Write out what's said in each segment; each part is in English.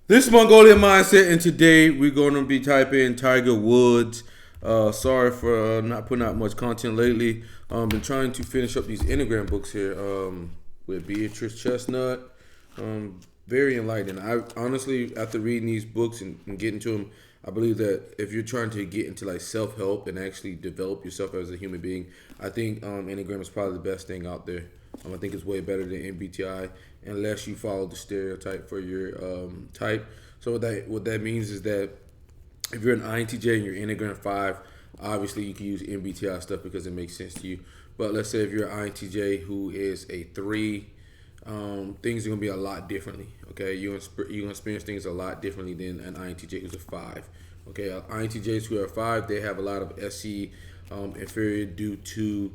This is Mongolian Mindset, and today we're going to be typing Tiger Woods. Sorry for not putting out much content lately. Been trying to finish up these Enneagram books here with Beatrice Chestnut. Very enlightening. I honestly, after reading these books and getting to them, I believe that if you're trying to get into like self-help and actually develop yourself as a human being, I think Enneagram is probably the best thing out there. I think it's way better than MBTI unless you follow the stereotype for your type. So what that means is that if you're an INTJ and you're Enneagram 5, obviously you can use MBTI stuff because it makes sense to you. But let's say if you're an INTJ who is a 3, things are going to be a lot differently. Okay, you're going to experience things a lot differently than an INTJ who's a 5. Okay, INTJs who are 5, they have a lot of SE inferior due to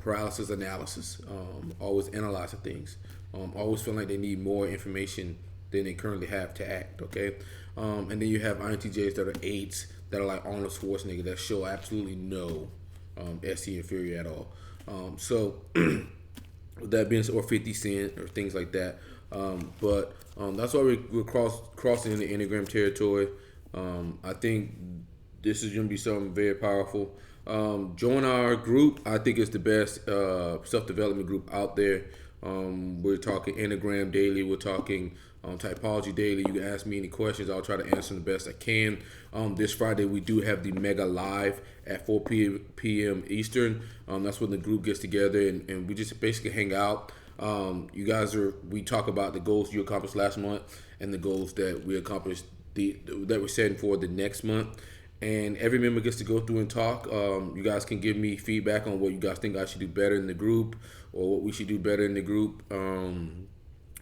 paralysis analysis, always analyzing things, always feeling like they need more information than they currently have to act. Okay, and then you have INTJs that are 8s that are like Arnold Schwarzenegger that show absolutely no SE inferior at all. So with that being said, or 50 Cent or things like that. But that's why we're crossing into Enneagram territory. I think this is going to be something very powerful. Join our group. I think it's the best self-development group out there. We're talking Enneagram daily. We're talking typology daily. You can ask me any questions. I'll try to answer them the best I can. This Friday, we do have the Mega Live at 4 p.m. Eastern. That's when the group gets together and we just basically hang out. We talk about the goals you accomplished last month and the goals that we accomplished that we're setting for the next month. And every member gets to go through and talk. You guys can give me feedback on what you guys think I should do better in the group or what we should do better in the group.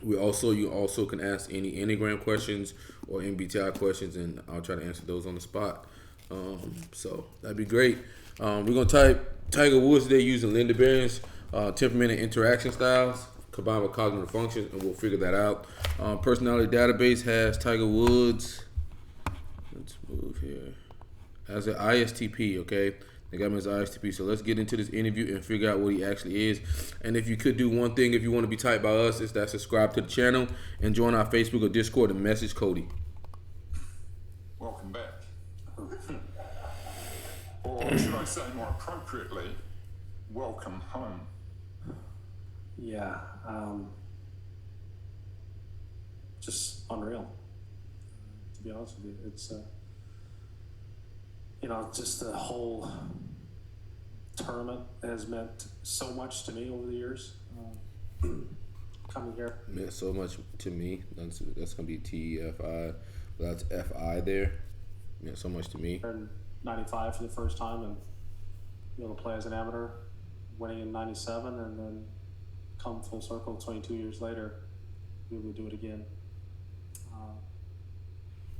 You also can ask any Enneagram questions or MBTI questions, and I'll try to answer those on the spot. So that'd be great. We're gonna type Tiger Woods today using Linda Barrens Temperament and Interaction styles combined with cognitive functions, and we'll figure that out. Personality database has Tiger Woods. Let's move here. As an ISTP, okay? They got him as ISTP. So let's get into this interview and figure out what he actually is. And if you could do one thing, if you want to be typed by us, is that subscribe to the channel and join our Facebook or Discord and message Cody. Welcome back. Or should I say more appropriately, welcome home. Yeah, just unreal. To be honest with you, it's just the whole tournament has meant so much to me over the years. Coming here meant so much to me. That's gonna be TFI. That's FI there. Meant so much to me. In '95 for the first time, and be able to play as an amateur, winning in '97, and then come full circle 22 years later, be able to do it again.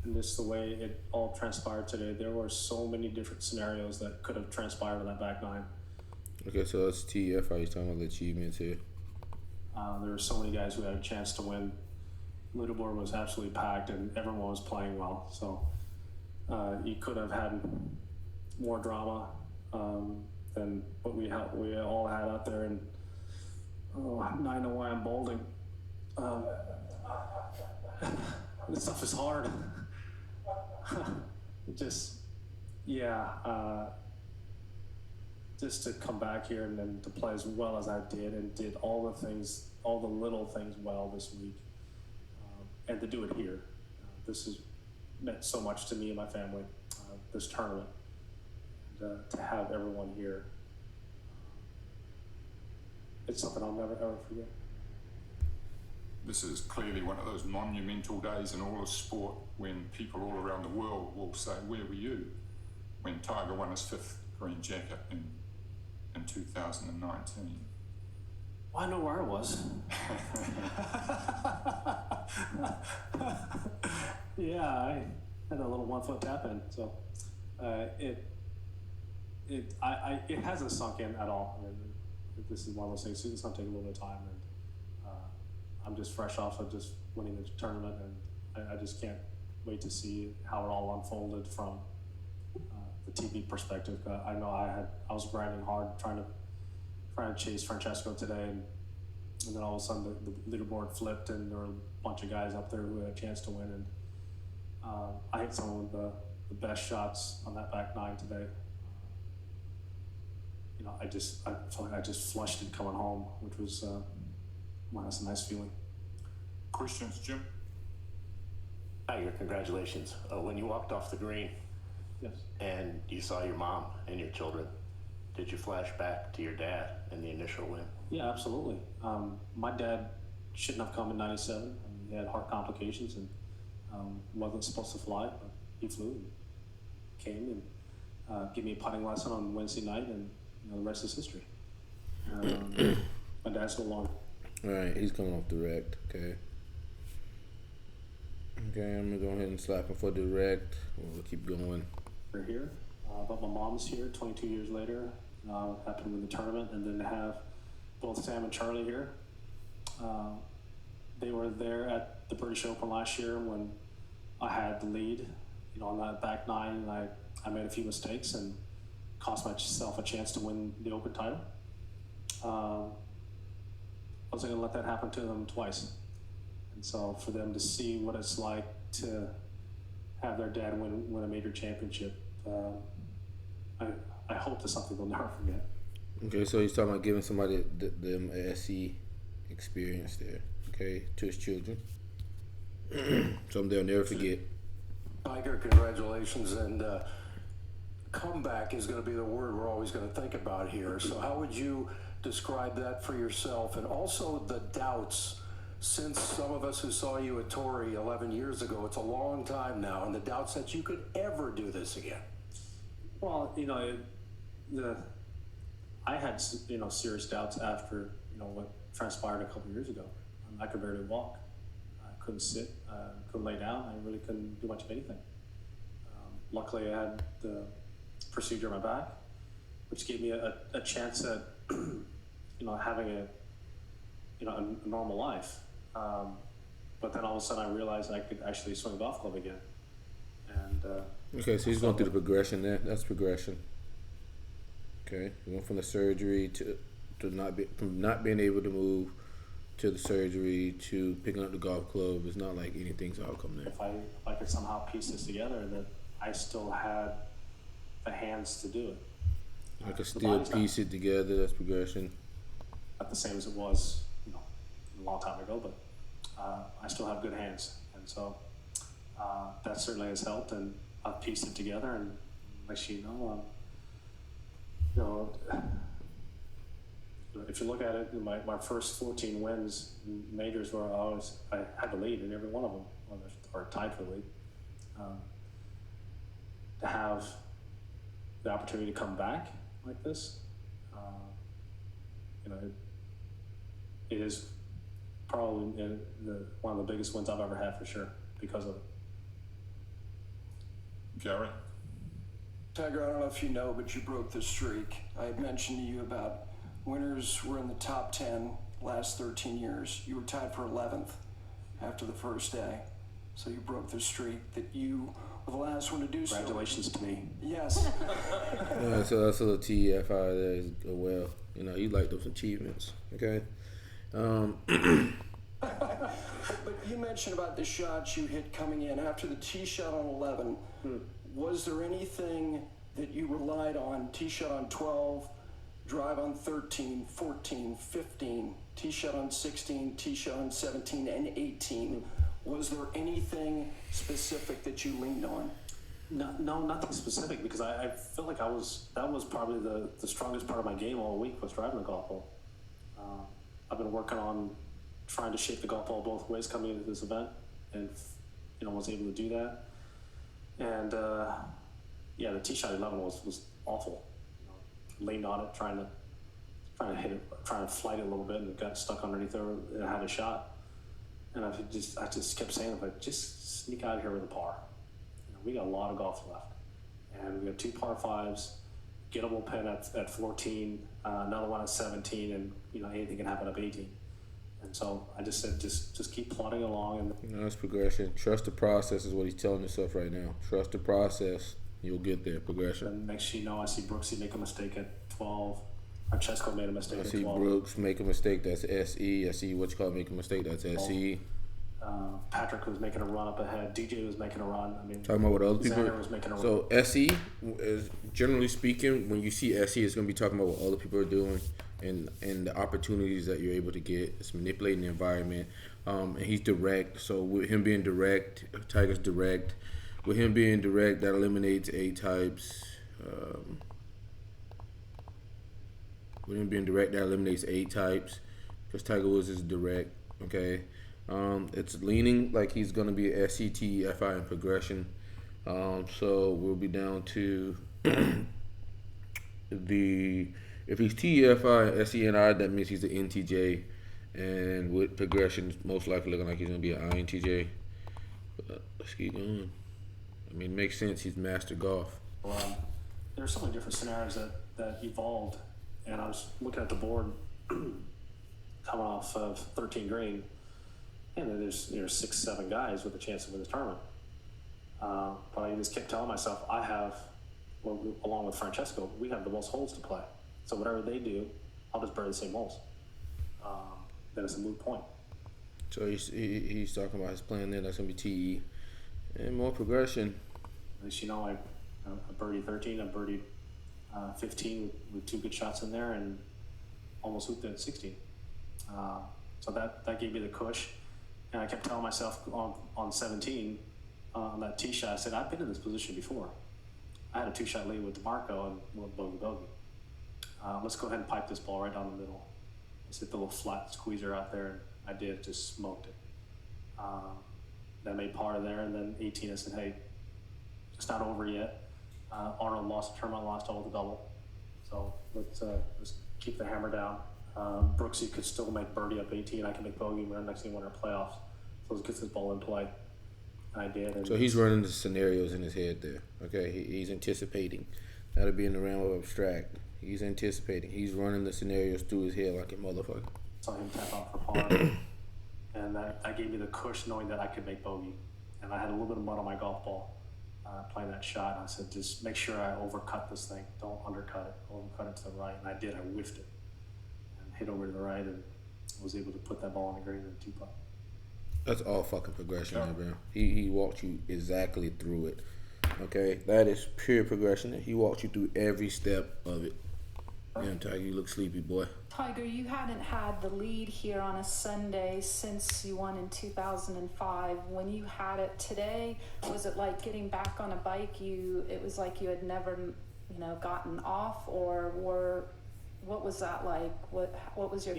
And just the way it all transpired today, there were so many different scenarios that could have transpired on that back nine. Okay, so that's TF. Are you talking about the achievements here? There were so many guys who had a chance to win. Leaderboard was absolutely packed, and everyone was playing well. So you could have had more drama than what we all had out there. And now I know why I'm balding. This stuff is hard. Just to come back here and then to play as well as I did and did all the little things well this week, and to do it here. This has meant so much to me and my family, this tournament, and to have everyone here. It's something I'll never ever forget. This is clearly one of those monumental days in all of sport when people all around the world will say, where were you when Tiger won his 5th green jacket in 2019? Well, I know where I was. Yeah, I had a little 1 foot tap in, so it hasn't sunk in at all. I mean, this is one of those things. It's going to take a little bit of time, and I'm just fresh off of just winning the tournament, and I just can't wait to see how it all unfolded from the TV perspective. I know I was grinding hard trying trying to chase Francesco today, and then all of a sudden the leaderboard flipped, and there were a bunch of guys up there who had a chance to win, and I hit some of the best shots on that back nine today. I felt like I just flushed it coming home, which was that's a nice feeling. Questions, Jim? Tiger, congratulations. When you walked off the green, Yes. and you saw your mom and your children, did you flash back to your dad and the initial win? Yeah, absolutely. My dad shouldn't have come in '97. He had heart complications and wasn't supposed to fly, but he flew and came and gave me a putting lesson on Wednesday night, and the rest is history. My dad's no longer. All right, he's coming off direct. Okay, I'm gonna go ahead and slap him for direct. We'll keep going. We're here, but my mom's here 22 years later. Happened to win the tournament, and then to have both Sam and Charlie here. They were there at the British Open last year when I had the lead, on that back nine, and I made a few mistakes and cost myself a chance to win the Open title. I wasn't going to let that happen to them twice. And so for them to see what it's like to have their dad win a major championship, I hope that's something they'll never forget. Okay, so he's talking about giving somebody them a SE experience there, okay, to his children. Something they'll never forget. Tiger, congratulations, and comeback is going to be the word we're always going to think about here. So how would you describe that for yourself, and also the doubts, since some of us who saw you at Torrey 11 years ago, it's a long time now, and the doubts that you could ever do this again? Well, I had serious doubts after what transpired a couple years ago. I could barely walk. I couldn't sit. Couldn't lay down. I really couldn't do much of anything. Luckily, I had the procedure on my back, which gave me a chance at having a normal life. But then all of a sudden, I realized I could actually swing a golf club again. And okay, so he's going through the progression there. That's progression. Okay, he went from the surgery to not being able to move to the surgery to picking up the golf club. It's not like anything's outcome there. If I could somehow piece this together, that I still had the hands to do it. I could still piece it together. That's progression. Not the same as it was, a long time ago, but I still have good hands, and so that certainly has helped. And I've pieced it together, and actually, if you look at it, my first 14 wins majors were I had the lead in every one of them, or tied for the lead. To have the opportunity to come back like this, it is probably one of the biggest wins I've ever had, for sure, because of it. Gary? Tiger, I don't know if you know, but you broke the streak. I had mentioned to you about winners were in the top 10 last 13 years. You were tied for 11th after the first day. So you broke the streak that you were the last one to do so. Congratulations to me. Yes. Yeah, so that's a little TF out there as well. You like those achievements, okay? But you mentioned about the shots you hit coming in after the tee shot on 11. Was there anything that you relied on? Tee shot on 12, drive on 13, 14, 15, tee shot on 16, tee shot on 17 and 18. Was there anything specific that you leaned on? No, nothing specific, because I feel like that was probably the strongest part of my game all week, was driving the golf ball. I've been working on trying to shape the golf ball both ways coming into this event, and was able to do that. And the tee shot 11 was awful. Leaned on it, trying to hit it, trying to flight it a little bit, and got stuck underneath there, and I had a shot. And I just kept saying, just sneak out of here with a par. We got a lot of golf left, and we got 2 par 5s, gettable pin at 14, another one at 17, and anything can happen up 18. And so I just said, just keep plodding along. And That's progression. Trust the process is what he's telling himself right now. Trust the process. You'll get there. Progression. And next thing you know, I see Brooksy make a mistake at 12. Francesco made a mistake I at see 12. Brooks make a mistake. That's SE. I see what you call make a mistake. That's SE. Patrick was making a run up ahead. DJ was making a run. I mean, Talking about what other people. Xander was making a run. So SE is generally speaking, when you see SE, it's going to be talking about what other people are doing and the opportunities that you're able to get. It's manipulating the environment. And he's direct. So with him being direct, Tiger's direct. With him being direct, that eliminates A types. With him being direct, that eliminates A types because Tiger Woods is direct. Okay. It's leaning like he's going to be a SCT, FI, and progression. So we'll be down to if he's TFI, SENI, that means he's the NTJ. And with progression, most likely looking like he's going to be an INTJ. But let's keep going. I mean, it makes sense. He's master golf. There are so many different scenarios that evolved. And I was looking at the board coming off of 13 green. And then there's 6-7 guys with a chance to win this tournament. But I just kept telling myself, along with Francesco, we have the most holes to play. So whatever they do, I'll just bury the same holes. Then it's a moot point. So he's talking about his plan there. That's going to be TE. And more progression. At least I birdied 13, I birdied 15 with 2 good shots in there and almost hooped at 16. So that gave me the cush. And I kept telling myself on 17, on that tee shot, I said, I've been in this position before. I had a 2-shot lead with DeMarco and went bogey. Let's go ahead and pipe this ball right down the middle. Let's hit the little flat squeezer out there, and I did, just smoked it. That made par there, and then 18, I said, hey, it's not over yet. Arnold lost the tournament, lost all the double. So let's keep the hammer down. Brooksy could still make birdie up 18. I can make bogey. We're next thing in our playoffs. So let's get this ball in play. I did. And so he's running the scenarios in his head there. Okay, he's anticipating. That'll be in the realm of abstract. He's anticipating. He's running the scenarios through his head like a motherfucker. Saw him tap out for par. And that gave me the cush knowing that I could make bogey. And I had a little bit of mud on my golf ball playing that shot. And I said, just make sure I overcut this thing. Don't undercut it. Overcut it to the right. And I did. I whiffed it. Hit over to the right and was able to put that ball on the green in the 2-putt. That's all fucking progression, man, bro. He walked you exactly through it. Okay, that is pure progression. He walked you through every step of it. Damn, Tiger, you look sleepy, boy. Tiger, you hadn't had the lead here on a Sunday since you won in 2005. When you had it today, was it like getting back on a bike? It was like you had never, gotten off, or what was that like? What was your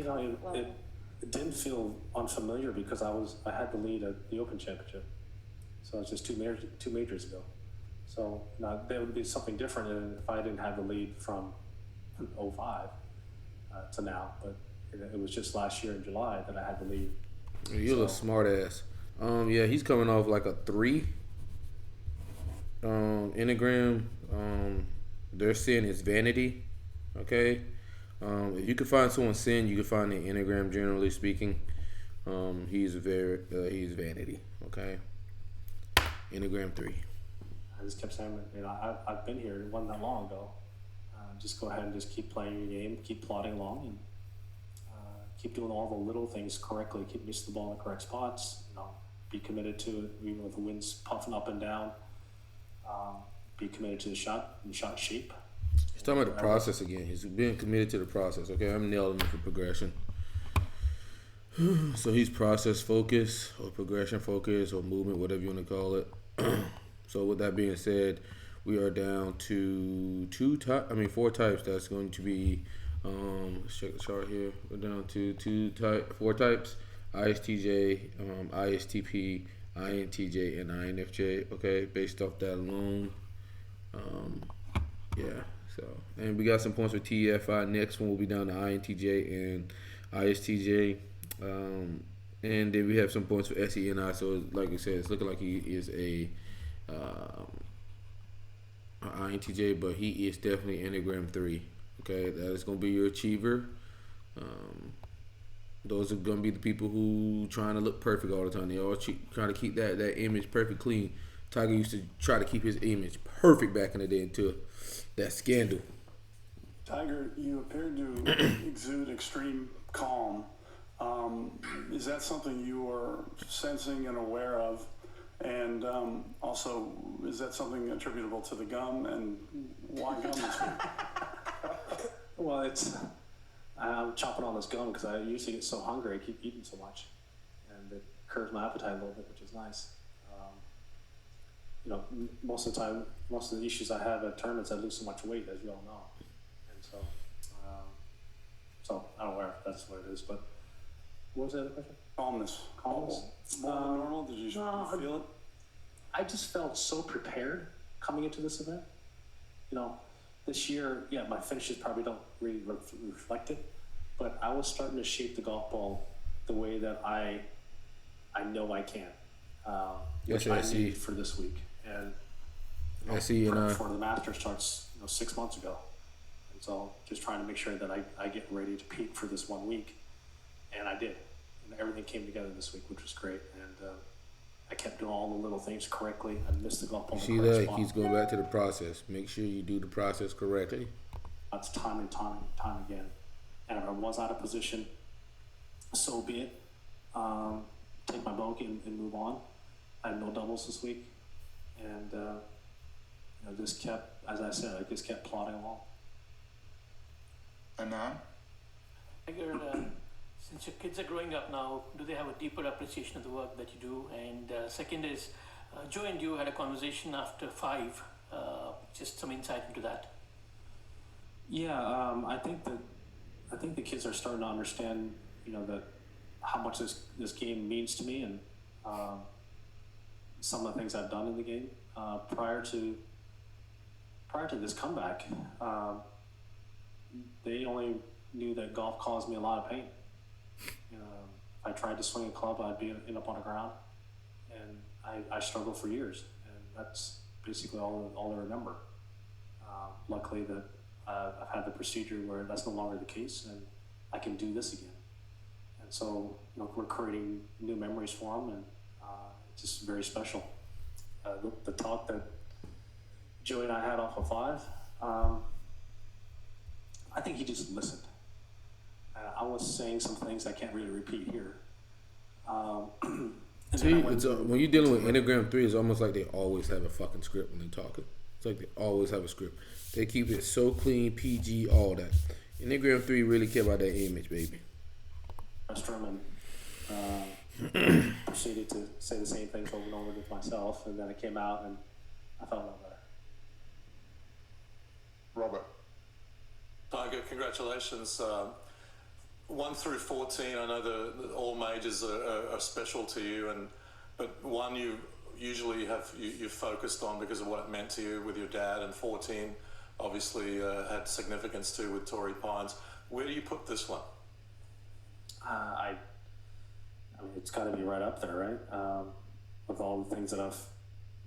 it didn't feel unfamiliar because I had the lead at the Open Championship, so it's just two majors ago. So now there would be something different if I didn't have the lead from 05 to now. But it was just last year in July that I had the lead. You're a smart ass. Yeah, he's coming off like a 3. Enneagram. Their sin is vanity. Okay. If you can find someone's sin, you can find the Enneagram. Generally speaking, he's vanity. Okay, Enneagram 3. I just kept saying, I've been here. It wasn't that long ago. Just go ahead and just keep playing your game, keep plodding along, and keep doing all the little things correctly. Keep missing the ball in the correct spots. Be committed to it, even with the winds puffing up and down. Be committed to the shot and shot shape. He's talking about the process again. He's being committed to the process. Okay, I'm nailing him for progression. So he's process focused or progression focused or movement, whatever you want to call it. So with that being said, we are down to 4 types. That's going to be let's check the chart here. We're down to 4 types: ISTJ, ISTP, INTJ, and INFJ. Okay, based off that alone. Yeah. So, and we got some points with TFI. Next one will be down to INTJ and ISTJ. And then we have some points for SENI. So, like I said, it's looking like he is a INTJ, but he is definitely Enneagram 3. Okay, that is going to be your achiever. Those are going to be the people who trying to look perfect all the time. They all trying to keep that image perfect clean. Tiger used to try to keep his image perfect back in the day until that scandal. Tiger, you appeared to exude extreme calm. Is that something you are sensing and aware of? And also, is that something attributable to the gum, and why gum this week? Well, I'm chomping on this gum because I usually get so hungry, I keep eating so much, and it curbs my appetite a little bit, which is nice. Most of the time, most of the issues I have at tournaments, I lose so much weight, as you all know, and so I don't know if that's what it is, but what was the other question? Calmness. Calmness. More than normal? Did you feel it? I just felt so prepared coming into this event. This year, my finishes probably don't really reflect it, but I was starting to shape the golf ball the way that I know I can, which I need for this week. And I see. Before the Masters starts, 6 months ago, and so just trying to make sure that I get ready to peak for this 1 week, and I did, and everything came together this week, which was great, and I kept doing all the little things correctly. I missed the golf ball. See that? He's going back to the process. Make sure you do the process correctly. That's time and time again. And if I was out of position, so be it. Take my bogey and move on. I had no doubles this week, and just kept, as I said, I just kept plodding along. Anand? Since your kids are growing up now, do they have a deeper appreciation of the work that you do? And second is, Joe and you had a conversation after 5. Just some insight into that. Yeah, I think the kids are starting to understand, that how much this game means to me, and some of the things I've done in the game prior to this comeback. They only knew that golf caused me a lot of pain. If I tried to swing a club, I'd end up on the ground, and I struggled for years, and that's basically all I remember. Luckily that I've had the procedure where that's no longer the case, and I can do this again. And so we're creating new memories for them, and it's just very special. The talk that Joey and I had off of 5, I think he just listened. I was saying some things I can't really repeat here. See, when you're dealing with Enneagram 3, it's almost like they always have a fucking script when they're talking. It's like they always have a script. They keep it so clean, PG, all that. Enneagram 3 really care about that image, baby. And proceeded to say the same things over and over with myself, and then I came out and I felt a lot better. Robert? Tiger, congratulations. 1 through 14, I know the all majors are special to you, but 1 you usually you've focused on because of what it meant to you with your dad, and 14 obviously had significance too with Torrey Pines. Where do you put this one? I mean, it's got to be right up there, right? With all the things that I've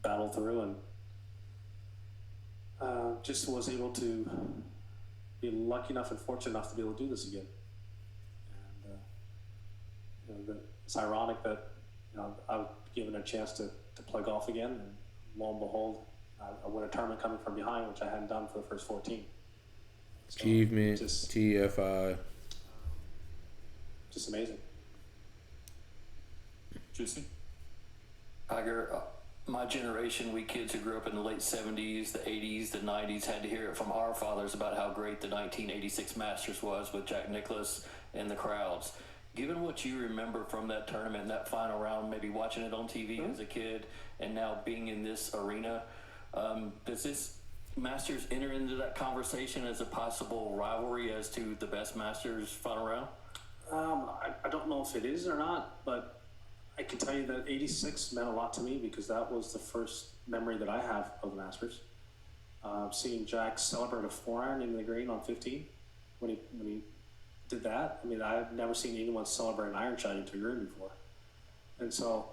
battled through, and just was able to be lucky enough and fortunate enough to be able to do this again. And it's ironic that I was given a chance to play golf again, and lo and behold, I win a tournament coming from behind, which I hadn't done for the first 14. So Achievement, TFI. Just amazing. Jesse? Tiger, my generation, we kids who grew up in the late 70s, the 80s, the 90s, had to hear it from our fathers about how great the 1986 Masters was with Jack Nicklaus and the crowds. Given what you remember from that tournament, that final round, maybe watching it on TV as a kid, and now being in this arena, does this Masters enter into that conversation as a possible rivalry as to the best Masters final round? I don't know if it is or not, but I can tell you that 86 meant a lot to me because that was the first memory that I have of the Masters. Seeing Jack celebrate a 4-iron in the green on 15 when he did that. I mean, I've never seen anyone celebrate an iron shot into a green before, and so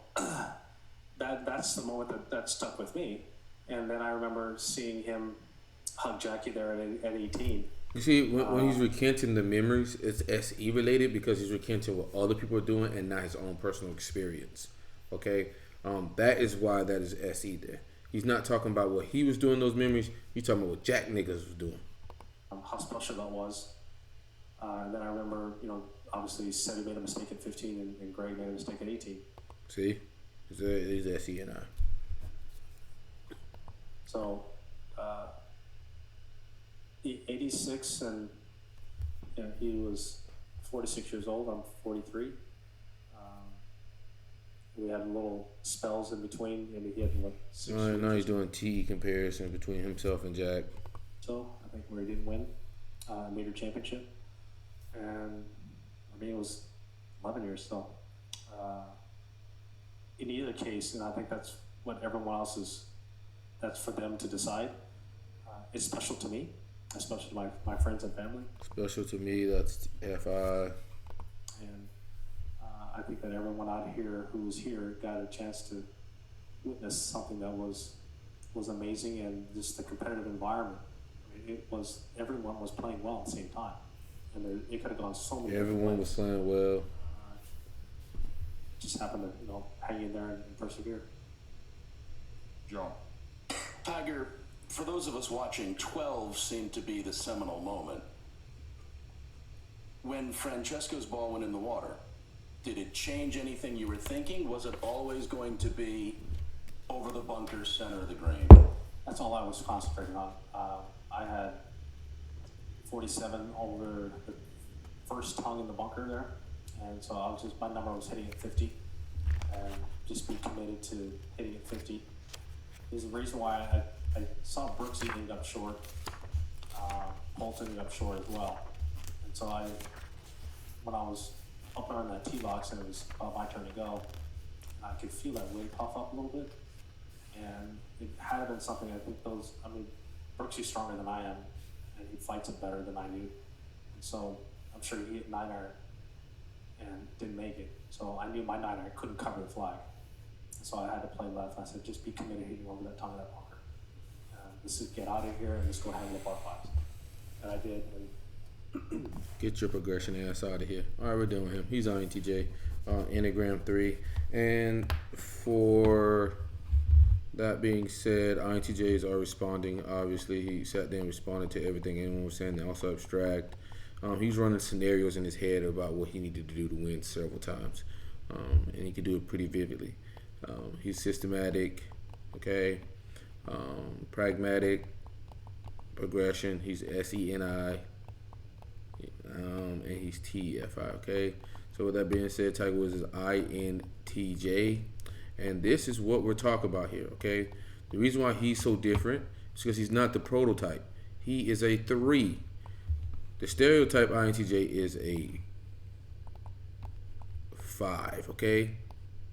that's the moment that stuck with me. And then I remember seeing him hug Jackie there at 18. You see, when he's recanting the memories, it's SE related because he's recanting what other people are doing and not his own personal experience. Okay, that is why that is SE there. He's not talking about what he was doing those memories. He's talking about what Jack Nicklaus was doing. how special that was. And then I remember, obviously Seti made a mistake at 15 and Greg made a mistake at 18. See? He's SENI. So, 86, and he was 46 years old. I'm 43. We had little spells in between. Maybe he had 6 years. Now he's doing T comparison between himself and Jack. So I think where he didn't win a major championship, and it was 11 years. So in either case, and I think that's what everyone else is. That's for them to decide. It's special to me, especially to my friends and family. Special to me, that's FI. And I think that everyone out here who was here got a chance to witness something that was amazing, and just the competitive environment. Everyone was playing well at the same time, and it could have gone so many. Everyone was playing well. Just happened to hang in there and persevere. John. Tiger, for those of us watching, 12 seemed to be the seminal moment. When Francesco's ball went in the water, did it change anything you were thinking? Was it always going to be over the bunker, center of the green? That's all I was concentrating on. I had 47 over the first tongue in the bunker there, and so my number was hitting at 50, and just be committed to hitting at 50. There's a reason why I saw Brooksy end up short, Bolton ended up short as well, and so when I was up around that tee box and it was my turn to go, I could feel that wind puff up a little bit, and it had been something. I think Brooksy's stronger than I am, and he fights it better than I do. And so I'm sure he hit 9-iron and didn't make it. So I knew my 9-iron couldn't cover the flag. And so I had to play left. I said, just be committed hitting over that tongue of that bunker. Let's just get out of here and let's go handle the par fives. And I did. And get your progression ass out of here. All right, we're done with him. He's on intj, Enneagram 3. And for that being said, INTJs are responding. Obviously, he sat there and responded to everything anyone was saying. They also abstract. He's running scenarios in his head about what he needed to do to win several times. And he could do it pretty vividly. He's systematic, okay? Pragmatic, progression. He's SENI. And he's TFI, okay? So with that being said, Tiger Woods is INTJ. And this is what we're talking about here, okay? The reason why he's so different is because he's not the prototype. He is a 3. The stereotype INTJ is a 5, okay?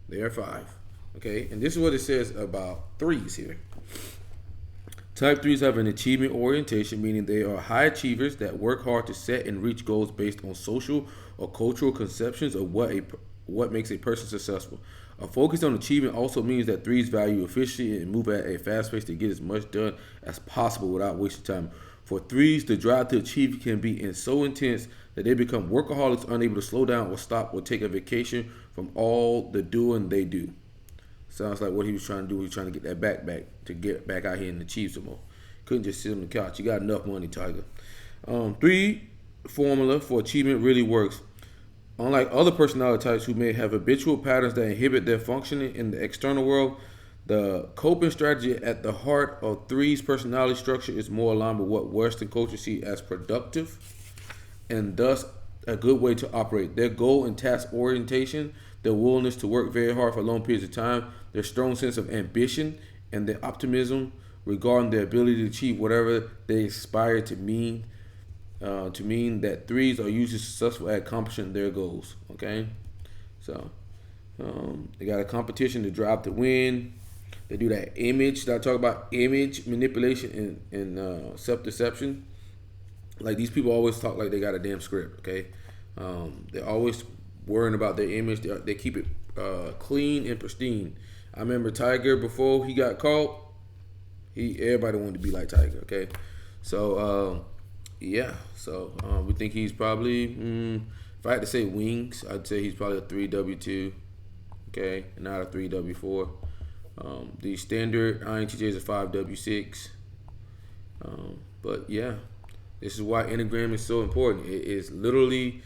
They are 5, okay? And this is what it says about 3s here. Type 3s have an achievement orientation, meaning they are high achievers that work hard to set and reach goals based on social or cultural conceptions of what makes a person successful. A focus on achievement also means that 3s value efficiency and move at a fast pace to get as much done as possible without wasting time. For 3s, the drive to achieve can be so intense that they become workaholics, unable to slow down or stop or take a vacation from all the doing they do. Sounds like what he was trying to do. He was trying to get that back to get back out here and achieve some more. Couldn't just sit on the couch. You got enough money, Tiger. 3 formula for achievement really works. Unlike other personality types who may have habitual patterns that inhibit their functioning in the external world, the coping strategy at the heart of 3's personality structure is more aligned with what Western culture see as productive and thus a good way to operate. Their goal and task orientation, their willingness to work very hard for long periods of time, their strong sense of ambition, and their optimism regarding their ability to achieve whatever they aspire to mean that 3s are usually successful at accomplishing their goals. Okay, so they got a competition to drive to win. They do that image that I talk about, image manipulation and self-deception. Like, these people always talk like they got a damn script. Okay, they're always worrying about their image. They keep it clean and pristine. I remember Tiger before he got caught. Everybody wanted to be like Tiger. Okay, so. Yeah, so we think he's probably, if I had to say wings, I'd say he's probably a 3W2, okay, and not a 3W4. The standard INTJ is a 5W6, but yeah, This is why Enneagram is so important. It is literally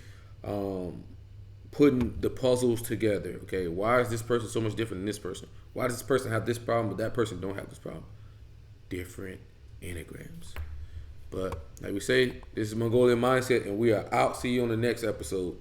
putting the puzzles together. Okay, why is this person so much different than this person? Why does this person have this problem, but that person don't have this problem? Different Enneagrams. But like we say, this is Mongolian Mindset, and we are out. See you on the next episode.